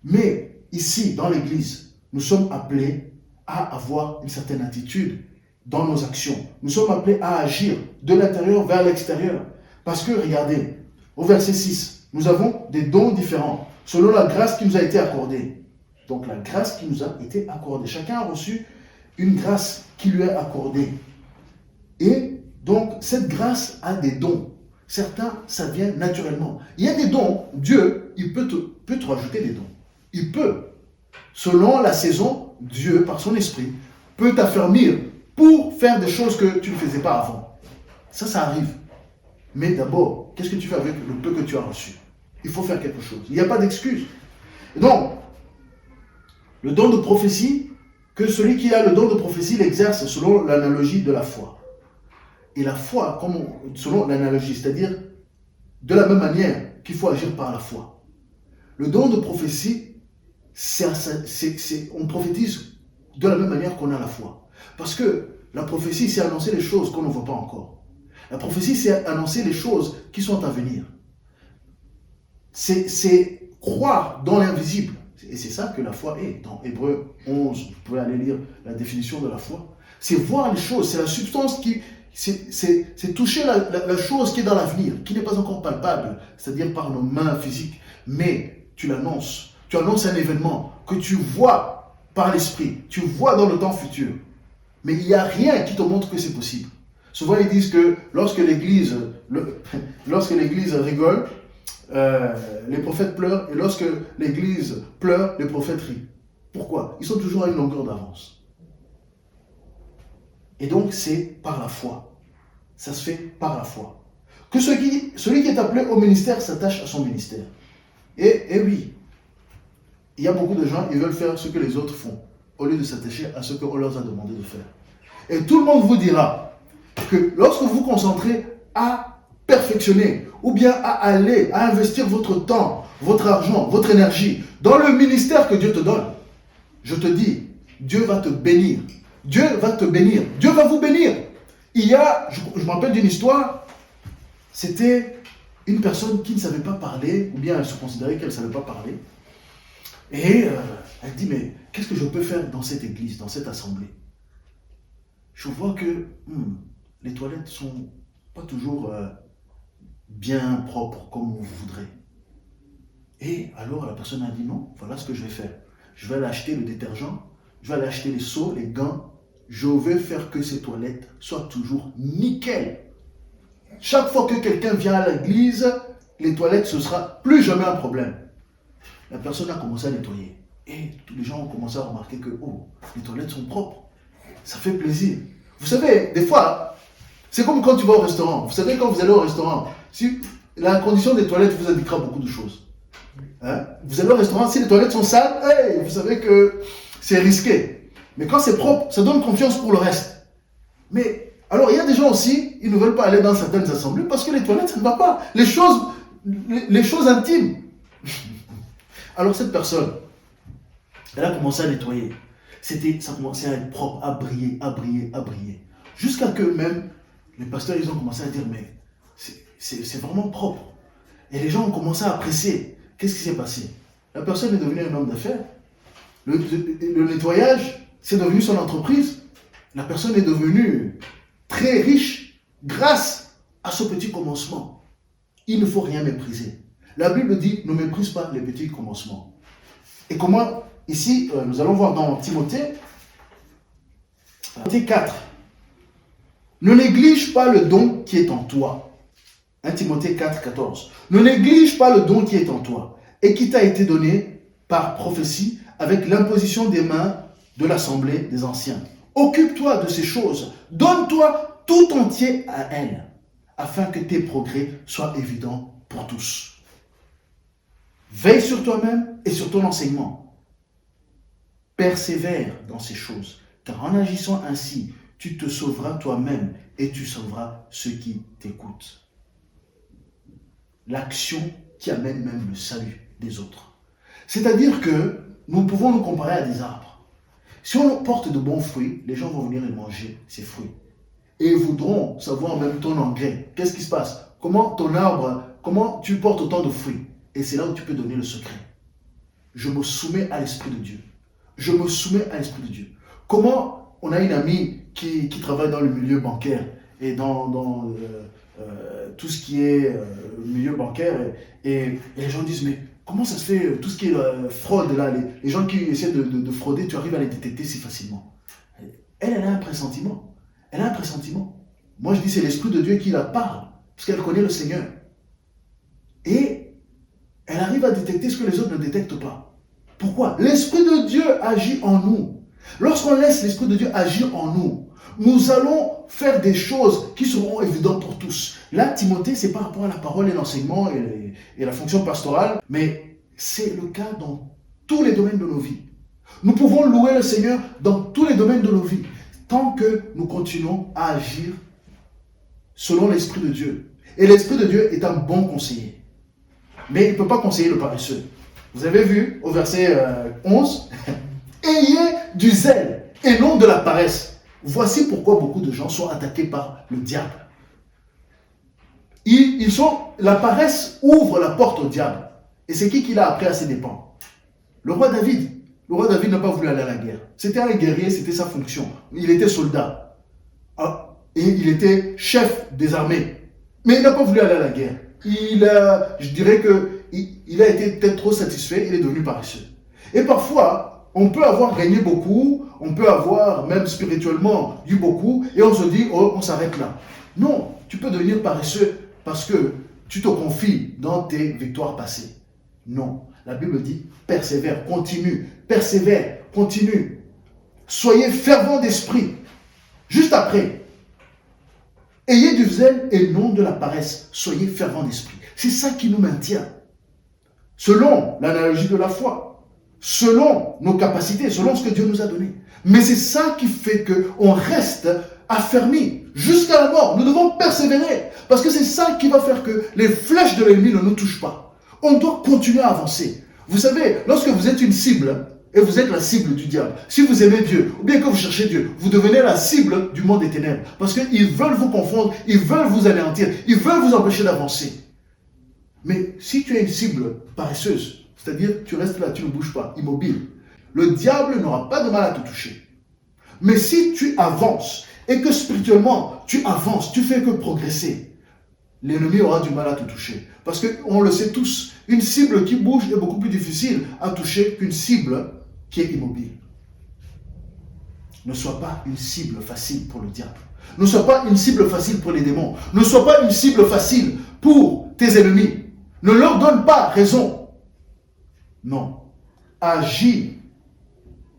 Mais ici, dans l'Église, nous sommes appelés à avoir une certaine attitude dans nos actions. Nous sommes appelés à agir de l'intérieur vers l'extérieur. Parce que, regardez, au verset 6, nous avons des dons différents selon la grâce qui nous a été accordée. Donc la grâce qui nous a été accordée. Chacun a reçu une grâce qui lui est accordée. Et donc cette grâce a des dons. Certains, ça vient naturellement. Il y a des dons, Dieu, il peut te rajouter des dons. Il peut. Selon la saison, Dieu, par son esprit, peut t'affermir pour faire des choses que tu ne faisais pas avant. Ça arrive. Mais d'abord, qu'est-ce que tu fais avec le peu que tu as reçu? Il faut faire quelque chose. Il n'y a pas d'excuse. Donc, le don de prophétie, que celui qui a le don de prophétie l'exerce selon l'analogie de la foi. Et la foi, selon l'analogie, c'est-à-dire de la même manière qu'il faut agir par la foi. Le don de prophétie, on prophétise de la même manière qu'on a la foi. Parce que la prophétie, c'est annoncer les choses qu'on ne voit pas encore. La prophétie, c'est annoncer les choses qui sont à venir. C'est croire dans l'invisible. Et c'est ça que la foi est. Dans Hébreux 11, vous pouvez aller lire la définition de la foi. C'est voir les choses, c'est la substance qui... C'est toucher la chose qui est dans l'avenir, qui n'est pas encore palpable, c'est-à-dire par nos mains physiques. Mais tu l'annonces. Tu annonces un événement que tu vois par l'esprit. Tu vois dans le temps futur. Mais il n'y a rien qui te montre que c'est possible. Souvent, ils disent que lorsque l'Église rigole, les prophètes pleurent, et lorsque l'Église pleure, les prophètes rient. Pourquoi? Ils sont toujours à une longueur d'avance. Et donc, c'est par la foi. Ça se fait par la foi. Que celui qui est appelé au ministère s'attache à son ministère. Et oui, il y a beaucoup de gens, ils veulent faire ce que les autres font, au lieu de s'attacher à ce qu'on leur a demandé de faire. Et tout le monde vous dira que lorsque vous vous concentrez à perfectionner, ou bien à investir votre temps, votre argent, votre énergie, dans le ministère que Dieu te donne, je te dis, Dieu va te bénir. Dieu va te bénir. Dieu va vous bénir. Il y a, je me rappelle d'une histoire, c'était une personne qui ne savait pas parler, ou bien elle se considérait qu'elle ne savait pas parler. Et elle dit, mais qu'est-ce que je peux faire dans cette église, dans cette assemblée? Je vois que les toilettes ne sont pas toujours bien propres comme vous voudrez. Et alors la personne a dit, non, voilà ce que je vais faire. Je vais aller acheter le détergent, je vais aller acheter les seaux, les gants. Je vais faire que ces toilettes soient toujours nickel. Chaque fois que quelqu'un vient à l'église, les toilettes, ce sera plus jamais un problème. La personne a commencé à nettoyer. Et tous les gens ont commencé à remarquer que les toilettes sont propres. Ça fait plaisir. Vous savez, des fois, c'est comme quand tu vas au restaurant. Vous savez, quand vous allez au restaurant, si la condition des toilettes vous indiquera beaucoup de choses. Vous allez au restaurant, si les toilettes sont sales, vous savez que c'est risqué. Mais quand c'est propre, ça donne confiance pour le reste. Mais, alors il y a des gens aussi, ils ne veulent pas aller dans certaines assemblées parce que les toilettes, ça ne va pas. Les choses intimes. Alors cette personne, elle a commencé à nettoyer. Ça commençait à être propre, à briller, à briller, à briller. Jusqu'à que même, les pasteurs, ils ont commencé à dire, mais c'est vraiment propre. Et les gens ont commencé à apprécier. Qu'est-ce qui s'est passé? La personne est devenue un homme d'affaires. Le nettoyage, c'est devenu son entreprise. La personne est devenue très riche grâce à ce petit commencement. Il ne faut rien mépriser. La Bible dit, ne méprise pas les petits commencements. Et comment, ici, nous allons voir dans Timothée 4. Ne néglige pas le don qui est en toi. 1 Timothée 4, 14. Ne néglige pas le don qui est en toi et qui t'a été donné par prophétie avec l'imposition des mains de l'assemblée des anciens. Occupe-toi de ces choses. Donne-toi tout entier à elles, afin que tes progrès soient évidents pour tous. Veille sur toi-même et sur ton enseignement. Persévère dans ces choses, car en agissant ainsi, tu te sauveras toi-même et tu sauveras ceux qui t'écoutent. L'action qui amène même le salut des autres. C'est-à-dire que nous pouvons nous comparer à des arbres. Si on porte de bons fruits, les gens vont venir et manger ces fruits. Et ils voudront savoir même ton engrais. Qu'est-ce qui se passe? Comment ton arbre, comment tu portes autant de fruits? Et c'est là où tu peux donner le secret. Je me soumets à l'Esprit de Dieu. Je me soumets à l'Esprit de Dieu. Comment on a une amie qui travaille dans le milieu bancaire et dans tout ce qui est milieu bancaire et les gens disent mais comment ça se fait tout ce qui est fraude là, les gens qui essaient de frauder, tu arrives à les détecter si facilement. Elle a un pressentiment. Elle a un pressentiment. Moi je dis c'est l'Esprit de Dieu qui la parle parce qu'elle connaît le Seigneur. Et elle arrive à détecter ce que les autres ne détectent pas. Pourquoi? L'Esprit de Dieu agit en nous. Lorsqu'on laisse l'Esprit de Dieu agir en nous, nous allons faire des choses qui seront évidentes pour tous. Là, Timothée, c'est par rapport à la parole et l'enseignement et la fonction pastorale, mais c'est le cas dans tous les domaines de nos vies. Nous pouvons louer le Seigneur dans tous les domaines de nos vies, tant que nous continuons à agir selon l'Esprit de Dieu. Et l'Esprit de Dieu est un bon conseiller. Mais il ne peut pas conseiller le paresseux. Vous avez vu au verset 11, « Ayez du zèle et non de la paresse. » Voici pourquoi beaucoup de gens sont attaqués par le diable. La paresse ouvre la porte au diable. Et c'est qui l'a appris à ses dépens? Le roi David. Le roi David n'a pas voulu aller à la guerre. C'était un guerrier, c'était sa fonction. Il était soldat. Et il était chef des armées. Mais il n'a pas voulu aller à la guerre. Je dirais qu'il a été peut-être trop satisfait, il est devenu paresseux. Et parfois, on peut avoir gagné beaucoup, on peut avoir même spirituellement eu beaucoup, et on se dit, oh, on s'arrête là. Non, tu peux devenir paresseux parce que tu te confies dans tes victoires passées. Non, la Bible dit, persévère, continue, persévère, continue. Soyez fervents d'esprit. Juste après, ayez du zèle et non de la paresse. Soyez fervents d'esprit. C'est ça qui nous maintient. Selon l'analogie de la foi, selon nos capacités, selon ce que Dieu nous a donné. Mais c'est ça qui fait qu'on reste affermis jusqu'à la mort. Nous devons persévérer parce que c'est ça qui va faire que les flèches de l'ennemi ne nous touchent pas. On doit continuer à avancer. Vous savez, lorsque vous êtes une cible, et vous êtes la cible du diable, si vous aimez Dieu, ou bien que vous cherchez Dieu, vous devenez la cible du monde des ténèbres. Parce qu'ils veulent vous confondre, ils veulent vous anéantir, ils veulent vous empêcher d'avancer. Mais si tu es une cible paresseuse, c'est-à-dire tu restes là, tu ne bouges pas, immobile, le diable n'aura pas de mal à te toucher. Mais si tu avances, et que spirituellement tu avances, tu fais que progresser, l'ennemi aura du mal à te toucher. Parce qu'on le sait tous, une cible qui bouge est beaucoup plus difficile à toucher qu'une cible qui est immobile. Ne sois pas une cible facile pour le diable. Ne sois pas une cible facile pour les démons. Ne sois pas une cible facile pour tes ennemis. Ne leur donne pas raison. Non. Agis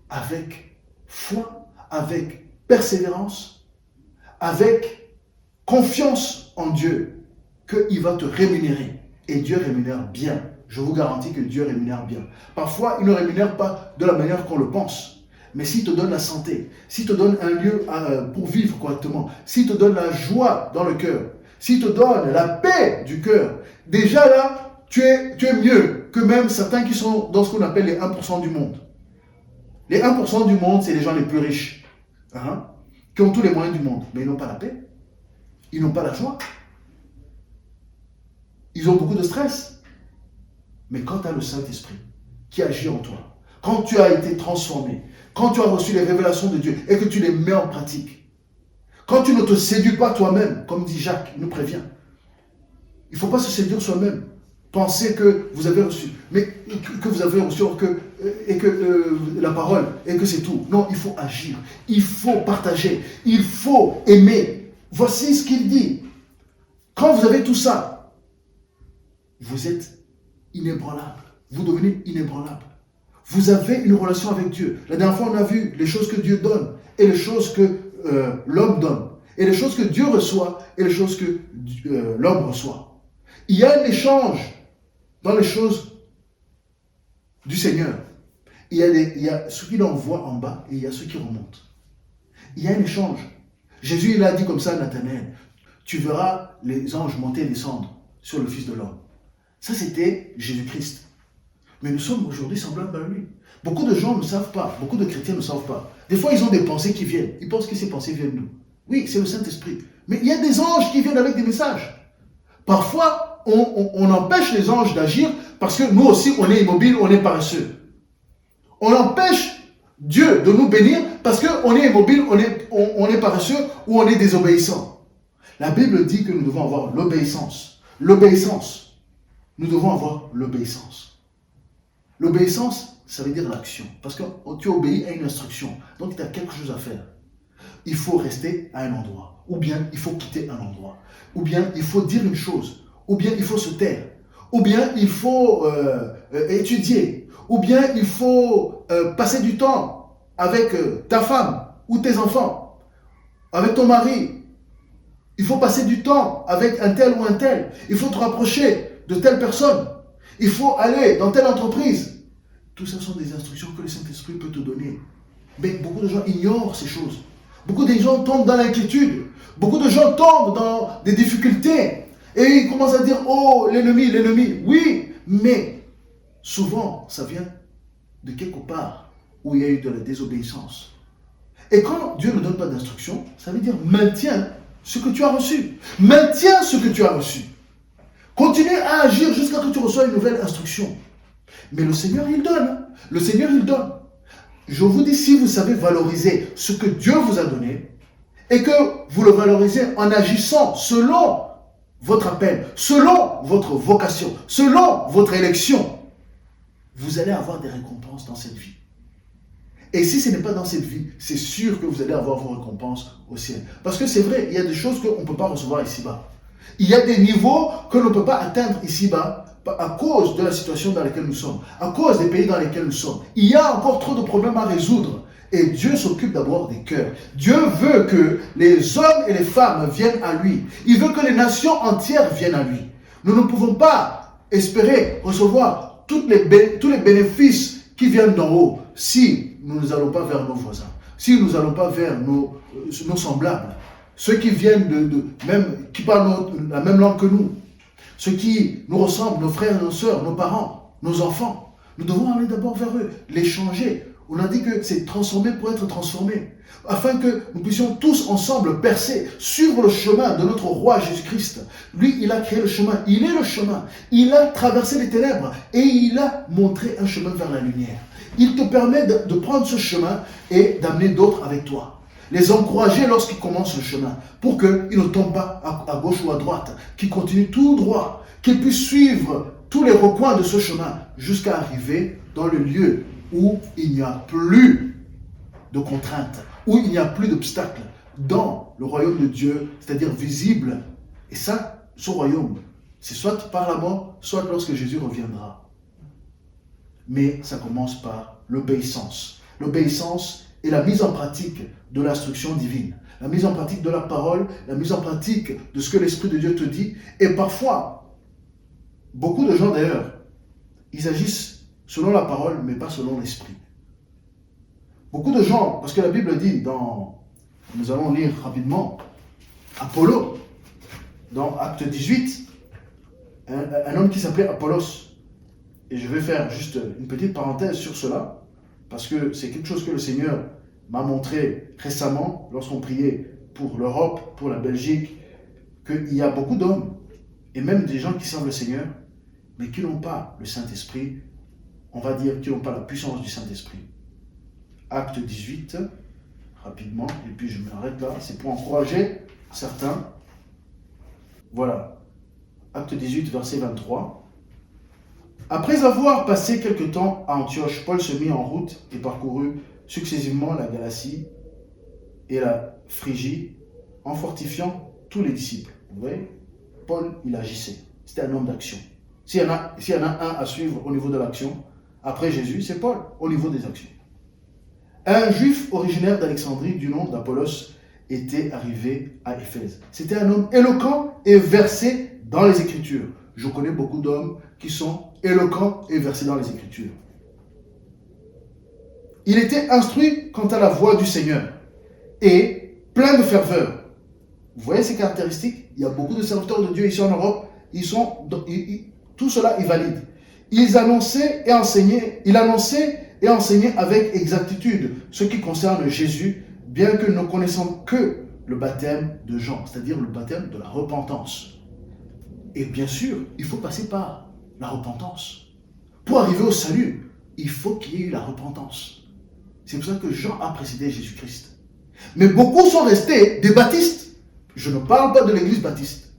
avec foi, avec persévérance, avec confiance en Dieu, qu'il va te rémunérer. Et Dieu rémunère bien. Je vous garantis que Dieu rémunère bien. Parfois, il ne rémunère pas de la manière qu'on le pense. Mais s'il te donne la santé, s'il te donne un lieu pour vivre correctement, s'il te donne la joie dans le cœur, s'il te donne la paix du cœur, déjà là, tu es mieux que même certains qui sont dans ce qu'on appelle les 1% du monde. Les 1% du monde, c'est les gens les plus riches, qui ont tous les moyens du monde, mais ils n'ont pas la paix, ils n'ont pas la joie. Ils ont beaucoup de stress. Mais quand tu as le Saint-Esprit qui agit en toi, quand tu as été transformé, quand tu as reçu les révélations de Dieu et que tu les mets en pratique, quand tu ne te séduis pas toi-même, comme dit Jacques, il nous prévient, il ne faut pas se séduire soi-même. Penser que vous avez reçu, mais que vous avez reçu la parole et que c'est tout. Non, il faut agir, il faut partager, il faut aimer. Voici ce qu'il dit. Quand vous avez tout ça, vous êtes inébranlable. Vous devenez inébranlable. Vous avez une relation avec Dieu. La dernière fois, on a vu les choses que Dieu donne et les choses que l'homme donne. Et les choses que Dieu reçoit et les choses que l'homme reçoit. Il y a un échange dans les choses du Seigneur. Il y a ceux qui l'envoient en bas et il y a ceux qui remontent. Il y a un échange. Jésus, il a dit comme ça à Nathanaël, tu verras les anges monter et descendre sur le Fils de l'homme. Ça, c'était Jésus-Christ. Mais nous sommes aujourd'hui semblables à lui. Beaucoup de gens ne savent pas, beaucoup de chrétiens ne savent pas. Des fois, ils ont des pensées qui viennent. Ils pensent que ces pensées viennent de nous. Oui, c'est le Saint-Esprit. Mais il y a des anges qui viennent avec des messages. Parfois, on empêche les anges d'agir parce que nous aussi, on est immobile, on est paresseux. On empêche Dieu de nous bénir parce qu'on est immobile, on est paresseux ou on est désobéissant. La Bible dit que nous devons avoir l'obéissance. L'obéissance. Nous devons avoir l'obéissance. L'obéissance, ça veut dire l'action. Parce que tu obéis à une instruction. Donc tu as quelque chose à faire. Il faut rester à un endroit. Ou bien il faut quitter un endroit. Ou bien il faut dire une chose. Ou bien il faut se taire. Ou bien il faut étudier. Ou bien il faut passer du temps avec ta femme ou tes enfants. Avec ton mari. Il faut passer du temps avec un tel ou un tel. Il faut te rapprocher de telle personne. Il faut aller dans telle entreprise. Tout ça sont des instructions que le Saint-Esprit peut te donner. Mais beaucoup de gens ignorent ces choses. Beaucoup de gens tombent dans l'inquiétude. Beaucoup de gens tombent dans des difficultés. Et ils commencent à dire, oh, l'ennemi, l'ennemi. Oui, mais souvent, ça vient de quelque part où il y a eu de la désobéissance. Et quand Dieu ne donne pas d'instruction, ça veut dire maintiens ce que tu as reçu. Maintiens ce que tu as reçu. Continue à agir jusqu'à ce que tu reçois une nouvelle instruction. Mais le Seigneur, il donne. Le Seigneur, il donne. Je vous dis, si vous savez valoriser ce que Dieu vous a donné et que vous le valorisez en agissant selon votre appel, selon votre vocation, selon votre élection, vous allez avoir des récompenses dans cette vie. Et si ce n'est pas dans cette vie, c'est sûr que vous allez avoir vos récompenses au ciel. Parce que c'est vrai, il y a des choses qu'on ne peut pas recevoir ici-bas. Il y a des niveaux que l'on ne peut pas atteindre ici-bas à cause de la situation dans laquelle nous sommes, à cause des pays dans lesquels nous sommes. Il y a encore trop de problèmes à résoudre. Et Dieu s'occupe d'abord des cœurs. Dieu veut que les hommes et les femmes viennent à lui. Il veut que les nations entières viennent à lui. Nous ne pouvons pas espérer recevoir tous les bénéfices qui viennent d'en haut si nous n'allons pas vers nos voisins, si nous n'allons pas vers nos semblables, ceux qui viennent qui parlent la même langue que nous, ceux qui nous ressemblent, nos frères et nos sœurs, nos parents, nos enfants. Nous devons aller d'abord vers eux, les changer. On a dit que c'est transformer pour être transformé, afin que nous puissions tous ensemble percer, suivre le chemin de notre roi Jésus-Christ. Lui, il a créé le chemin, il est le chemin. Il a traversé les ténèbres et il a montré un chemin vers la lumière. Il te permet de prendre ce chemin et d'amener d'autres avec toi. Les encourager lorsqu'ils commencent le chemin, pour qu'ils ne tombent pas à gauche ou à droite, qu'ils continuent tout droit, qu'ils puissent suivre tous les recoins de ce chemin jusqu'à arriver dans le lieu où il n'y a plus de contraintes, où il n'y a plus d'obstacles dans le royaume de Dieu, c'est-à-dire visible. Et ça, ce royaume, c'est soit par la mort, soit lorsque Jésus reviendra. Mais ça commence par l'obéissance. L'obéissance et la mise en pratique de l'instruction divine. La mise en pratique de la parole, la mise en pratique de ce que l'Esprit de Dieu te dit. Et parfois, beaucoup de gens d'ailleurs, ils agissent selon la parole, mais pas selon l'Esprit. Beaucoup de gens, parce que la Bible dit, nous allons lire rapidement, Apollo, dans Acte 18, un homme qui s'appelait Apollos. Et je vais faire juste une petite parenthèse sur cela, parce que c'est quelque chose que le Seigneur m'a montré récemment, lorsqu'on priait pour l'Europe, pour la Belgique, qu'il y a beaucoup d'hommes, et même des gens qui servent le Seigneur, mais qui n'ont pas le Saint-Esprit, on va dire qui n'ont pas la puissance du Saint-Esprit. Acte 18, rapidement, et puis je m'arrête là, c'est pour encourager certains. Voilà, Acte 18, verset 23. Après avoir passé quelque temps à Antioche, Paul se mit en route et parcourut successivement la Galatie et la Phrygie en fortifiant tous les disciples. Vous voyez, Paul, il agissait. C'était un homme d'action. S'il y en a un à suivre au niveau de l'action, après Jésus, c'est Paul, au niveau des actions. Un juif originaire d'Alexandrie du nom d'Apollos était arrivé à Éphèse. C'était un homme éloquent et versé dans les Écritures. Je connais beaucoup d'hommes qui sont éloquents et versés dans les Écritures. Il était instruit quant à la voie du Seigneur et plein de ferveur. Vous voyez ces caractéristiques? Il y a beaucoup de serviteurs de Dieu ici en Europe. Tout cela est valide. Il annonçait et enseignait avec exactitude ce qui concerne Jésus, bien que nous ne connaissons que le baptême de Jean, c'est-à-dire le baptême de la repentance. Et bien sûr, il faut passer par la repentance. Pour arriver au salut, il faut qu'il y ait eu la repentance. C'est pour ça que Jean a précédé Jésus-Christ. Mais beaucoup sont restés des baptistes. Je ne parle pas de l'église baptiste.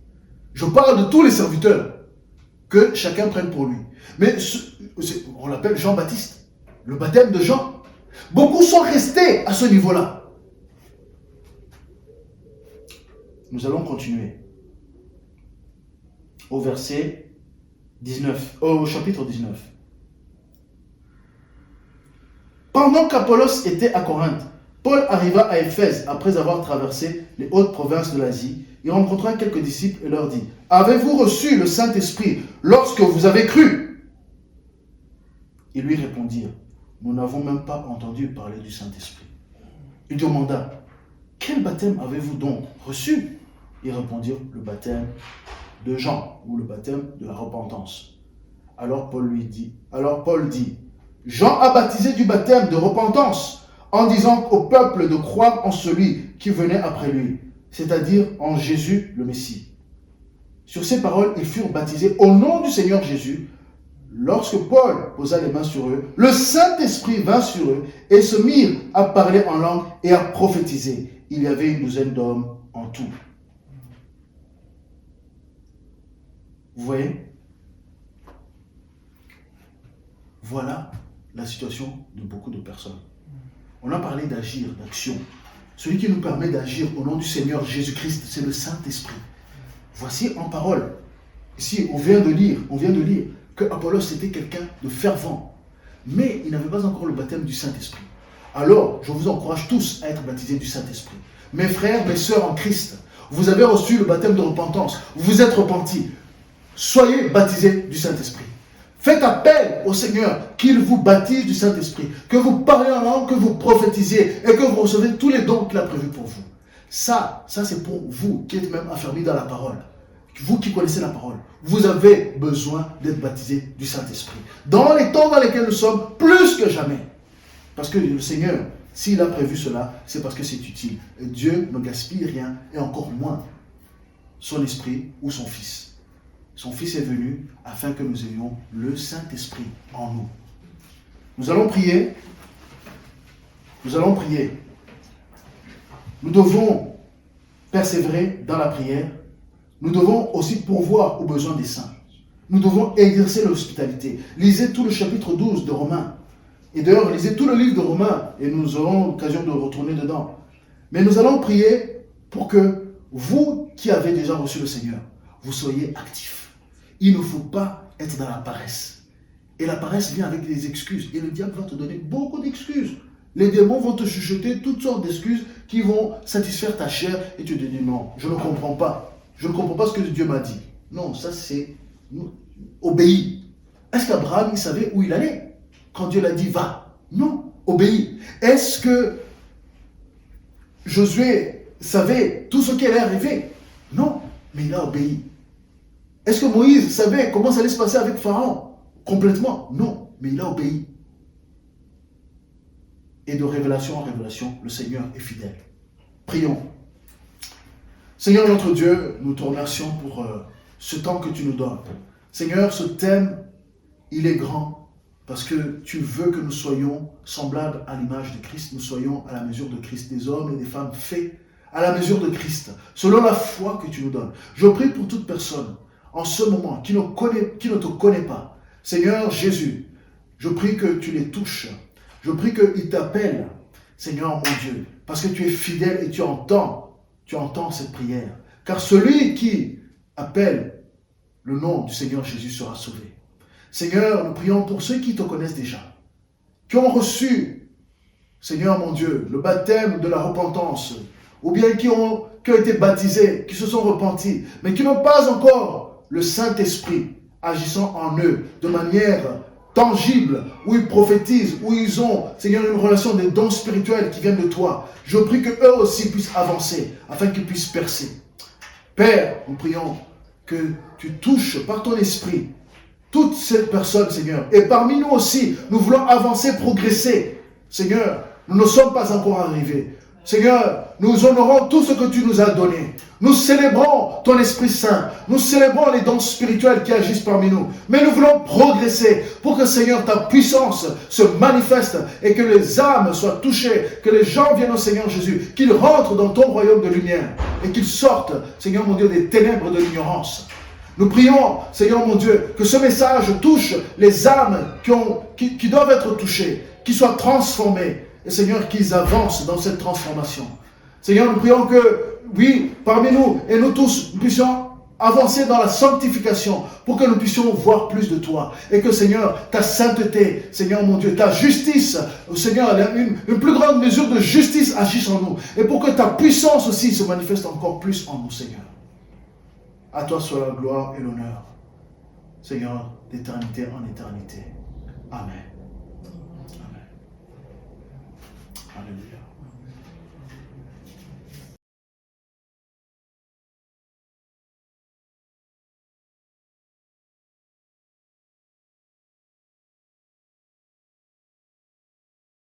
Je parle de tous les serviteurs que chacun prenne pour lui. Mais on l'appelle Jean-Baptiste. Le baptême de Jean. Beaucoup sont restés à ce niveau-là. Nous allons continuer. Au verset 19, au chapitre 19. Pendant qu'Apollos était à Corinthe, Paul arriva à Éphèse après avoir traversé les hautes provinces de l'Asie. Il rencontra quelques disciples et leur dit: Avez-vous reçu le Saint-Esprit lorsque vous avez cru? Ils lui répondirent: Nous n'avons même pas entendu parler du Saint-Esprit. Il demanda: Quel baptême avez-vous donc reçu? Ils répondirent: Le baptême de Jean, ou le baptême de la repentance. Alors Paul dit: Jean a baptisé du baptême de repentance, en disant au peuple de croire en celui qui venait après lui, c'est-à-dire en Jésus le Messie. Sur ces paroles, ils furent baptisés au nom du Seigneur Jésus. Lorsque Paul posa les mains sur eux, le Saint-Esprit vint sur eux et se mirent à parler en langue et à prophétiser. Il y avait une douzaine d'hommes en tout. Vous voyez? Voilà la situation de beaucoup de personnes. On a parlé d'agir, d'action. Celui qui nous permet d'agir au nom du Seigneur Jésus-Christ, c'est le Saint-Esprit. Voici en parole. Ici, on vient de lire que Apollos était quelqu'un de fervent, mais il n'avait pas encore le baptême du Saint-Esprit. Alors, je vous encourage tous à être baptisés du Saint-Esprit. Mes frères, mes sœurs en Christ, vous avez reçu le baptême de repentance, vous vous êtes repentis. Soyez baptisés du Saint-Esprit. Faites appel au Seigneur qu'il vous baptise du Saint-Esprit, que vous parlez en langue, que vous prophétisiez et que vous recevez tous les dons qu'il a prévus pour vous. Ça c'est pour vous qui êtes même affermis dans la parole. Vous qui connaissez la parole, vous avez besoin d'être baptisés du Saint-Esprit. Dans les temps dans lesquels nous sommes, plus que jamais. Parce que le Seigneur, s'il a prévu cela, c'est parce que c'est utile. Et Dieu ne gaspille rien, et encore moins son Esprit ou son Fils. Son Fils est venu afin que nous ayons le Saint-Esprit en nous. Nous allons prier. Nous allons prier. Nous devons persévérer dans la prière. Nous devons aussi pourvoir aux besoins des saints. Nous devons exercer l'hospitalité. Lisez tout le chapitre 12 de Romains. Et d'ailleurs, lisez tout le livre de Romains et nous aurons l'occasion de retourner dedans. Mais nous allons prier pour que vous qui avez déjà reçu le Seigneur, vous soyez actifs. Il ne faut pas être dans la paresse. Et la paresse vient avec des excuses. Et le diable va te donner beaucoup d'excuses. Les démons vont te chuchoter toutes sortes d'excuses qui vont satisfaire ta chair. Et tu te dis non, je ne comprends pas. Je ne comprends pas ce que Dieu m'a dit. Non, ça c'est obéis. Est-ce qu'Abraham il savait où il allait quand Dieu l'a dit va? Non, obéis. Est-ce que Josué savait tout ce qui allait arriver? Non, mais il a obéi. Est-ce que Moïse savait comment ça allait se passer avec Pharaon? Complètement, non, mais il a obéi. Et de révélation en révélation, le Seigneur est fidèle. Prions. Seigneur notre Dieu, nous te remercions pour ce temps que tu nous donnes. Seigneur, ce thème, il est grand parce que tu veux que nous soyons semblables à l'image de Christ, nous soyons à la mesure de Christ, des hommes et des femmes faits à la mesure de Christ, selon la foi que tu nous donnes. Je prie pour toute personne en ce moment qui ne te connaît pas. Seigneur Jésus, je prie que tu les touches. Je prie qu'ils t'appellent, Seigneur mon Dieu, parce que tu es fidèle et tu entends cette prière. Car celui qui appelle le nom du Seigneur Jésus sera sauvé. Seigneur, nous prions pour ceux qui te connaissent déjà, qui ont reçu, Seigneur mon Dieu, le baptême de la repentance, ou bien qui ont été baptisés, qui se sont repentis, mais qui n'ont pas encore le Saint-Esprit agissant en eux de manière tangible, où ils prophétisent, où ils ont, Seigneur, une relation de dons spirituels qui viennent de toi. Je prie qu'eux aussi puissent avancer, afin qu'ils puissent percer. Père, nous prions que tu touches par ton esprit toutes ces personnes, Seigneur. Et parmi nous aussi, nous voulons avancer, progresser. Seigneur, nous ne sommes pas encore arrivés. Seigneur, nous honorons tout ce que tu nous as donné. Nous célébrons ton Esprit Saint. Nous célébrons les dons spirituels qui agissent parmi nous. Mais nous voulons progresser pour que, Seigneur, ta puissance se manifeste et que les âmes soient touchées, que les gens viennent au Seigneur Jésus, qu'ils rentrent dans ton royaume de lumière et qu'ils sortent, Seigneur mon Dieu, des ténèbres de l'ignorance. Nous prions, Seigneur mon Dieu, que ce message touche les âmes qui doivent être touchées, qui soient transformées. Et Seigneur, qu'ils avancent dans cette transformation. Seigneur, nous prions que, oui, parmi nous, et nous tous, nous puissions avancer dans la sanctification pour que nous puissions voir plus de toi. Et que, Seigneur, ta sainteté, Seigneur mon Dieu, ta justice, Seigneur, une plus grande mesure de justice agisse en nous. Et pour que ta puissance aussi se manifeste encore plus en nous, Seigneur. À toi soit la gloire et l'honneur, Seigneur, d'éternité en éternité. Amen.